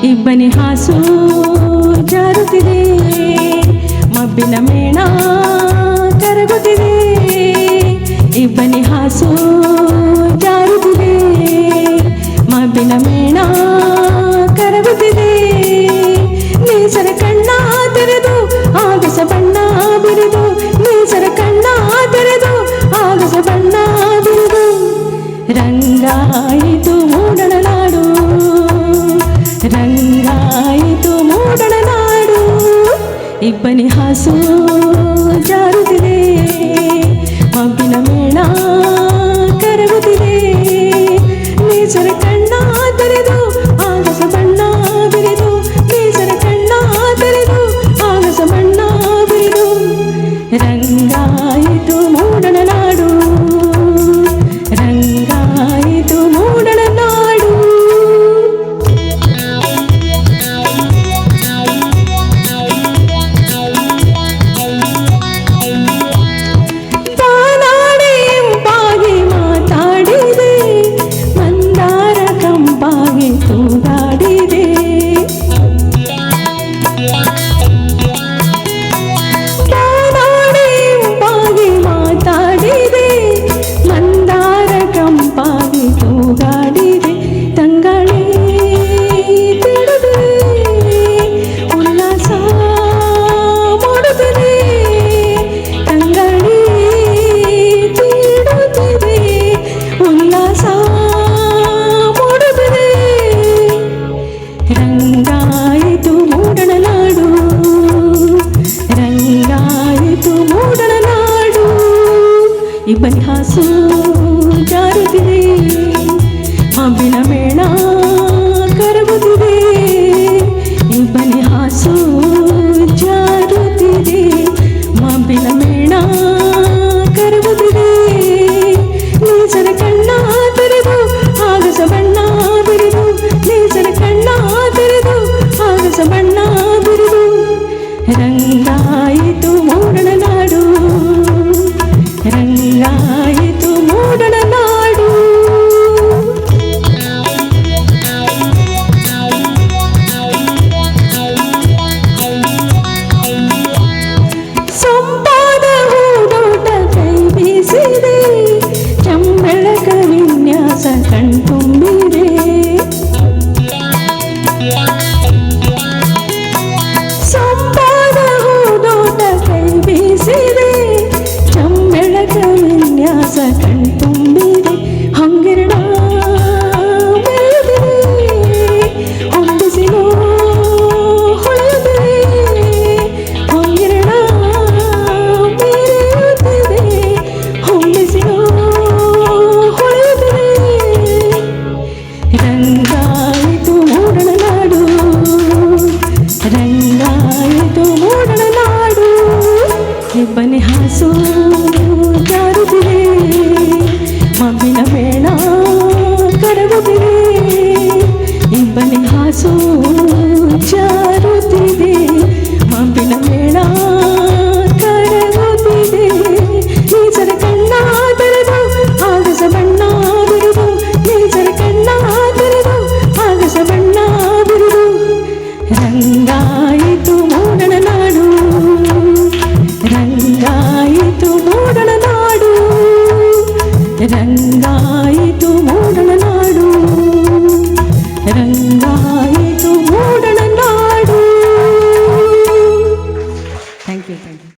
ಇಬ್ಬನಿ ಹಾಸು ಜಾರುತ್ತಿದೆ, ಮಬ್ಬಿನ ಮೇಣ ಕರಗುತ್ತಿದೆ. ಇಬ್ಬನಿ ಹಾಸು ಜಾರುತ್ತಿದೆ, ಮಬ್ಬಿನ ಮೇಣ ಕರಗುತ್ತಿದೆ. ನೇಸರ ಕಣ್ಣ ತೆರೆದು ಆಗಸ ಬಣ್ಣ ಬಿರಿದು, ನೇಸರ ಕಣ್ಣ ತೆರೆದು ಆಗಸ ಬಣ್ಣ ಬಿರಿದು. ರಂಗಾಯಿತು ಮೂಡಣ ನಾಡು, ರಂಗಾಯಿತು ಮೂಡಣ ನಾಡು. ಇಬ್ಬನಿ ಹಾಸು ಜಾರುತ್ತಿದೆ, ಮಬ್ಬಿನ ಮೇಣ ಕರಗುತ್ತಿದೆ. ನೇಸರ ಕಣ್ಣ ತೆರೆದು ಆಗಸ ಬಣ್ಣ ಬಿರಿದು, ನೇಸರ ಕಣ್ಣ ತೆರೆದು ಆಗಸ ಬಣ್ಣ ಬಿರಿದು. ರಂಗಾಯಿತು ಮೂಡಣ ನಾಡು, ರಂಗಾಯಿತು ಮೂಡಣ ನಾಡು. ರಂಗಾಯಿತು ಮೂಡಣ ನಾಡು, ರಂಗಾಯಿತು ಮೂಡಣ ನಾಡು. ಇಬ್ಬನಿ ಹಾಸು ಜಾರುತ್ತಿದೆ, ಮಬ್ಬಿನ ಮೇಣ ಕರಗುತ್ತಿದೆ. ಇಬ್ಬನಿ ಹಾಸು ಜಾರುತ್ತಿದೆ, ಮಬ್ಬಿನ ಮೇಣ ಕರಗುತ್ತಿದೆ. ನೇಸರ ಕಣ್ಣ ತೆರೆದು ಆಗಸ ಬಣ್ಣ ಬಿರಿದು, ನೇಸರ ಕಣ್ಣ ತೆರೆದು ಆಗಸ ಬಣ್ಣ ಬಿರಿದು. ರಂಗಾಯಿತು ಮೂಡಣ ನಾಡು, ರಂಗಾಯಿತು ಮೂಡಣ ನಾಡು. ಸೊಂಪಾದ ಹೂಡೋಟ ಕೈ ಬೀಸಿದೆ, ಚಂಬಳಕ ವಿನ್ಯಾಸ ಕಣ್ತುಂಬಿದೆ. ಸೊಂಪಾದ ಹೂಡೋಟ ಕೈ ಬೀಸಿದೆ, ಚಂಬಳಕ ವಿನ್ಯಾಸ ಕಣ್ತುಂಬಿದೆ. ಹಂಗಿರಣ ಬೆಳೆದಿದೆ, ಹೊಂದಿಸಿನೋ ಹೊಳೆಯುತ್ತಿದೆ. ಹಂಗಿರಣ ಮೆರೆಯುತ್ತಿದೆ, ಹೊಂದಿಸಿನೋ ಹೊಳೆಯುತ್ತಿದೆ. ರಂಗಾಯಿತು ಮೂಡಣ ನಾಡು, ರಂಗಾಯಿತು ಮೂಡಣ ನಾಡು. ಇಬ್ಬನಿ ಹಾಸು ಜಾರುತ್ತಿದೆ, ಮಬ್ಬಿನ ಮೇಣ ಕರಗುತ್ತಿದೆ. ಇಬ್ಬನಿ ಹಾಸು ಜಾರುತ್ತಿದೆ, ಮಬ್ಬಿನ ಮೇಣ ಕರಗುತ್ತಿದೆ. ನೇಸರ ಕಣ್ಣ ತೆರೆದು ಆಗಸ ಬಣ್ಣ ಬಿರಿದು, ನೇಸರ ಕಣ್ಣ ತೆರೆದು ಆಗಸ ಬಣ್ಣ ಬಿರಿದು. ರಂಗಾಯಿತು ಮೂಡಣ ನಾಡು, ರಂಗಾಯಿತು ಮೂಡಣ ನಾಡು, ರಂಗಾಯಿತು ಮೂಡಣ ನಾಡು.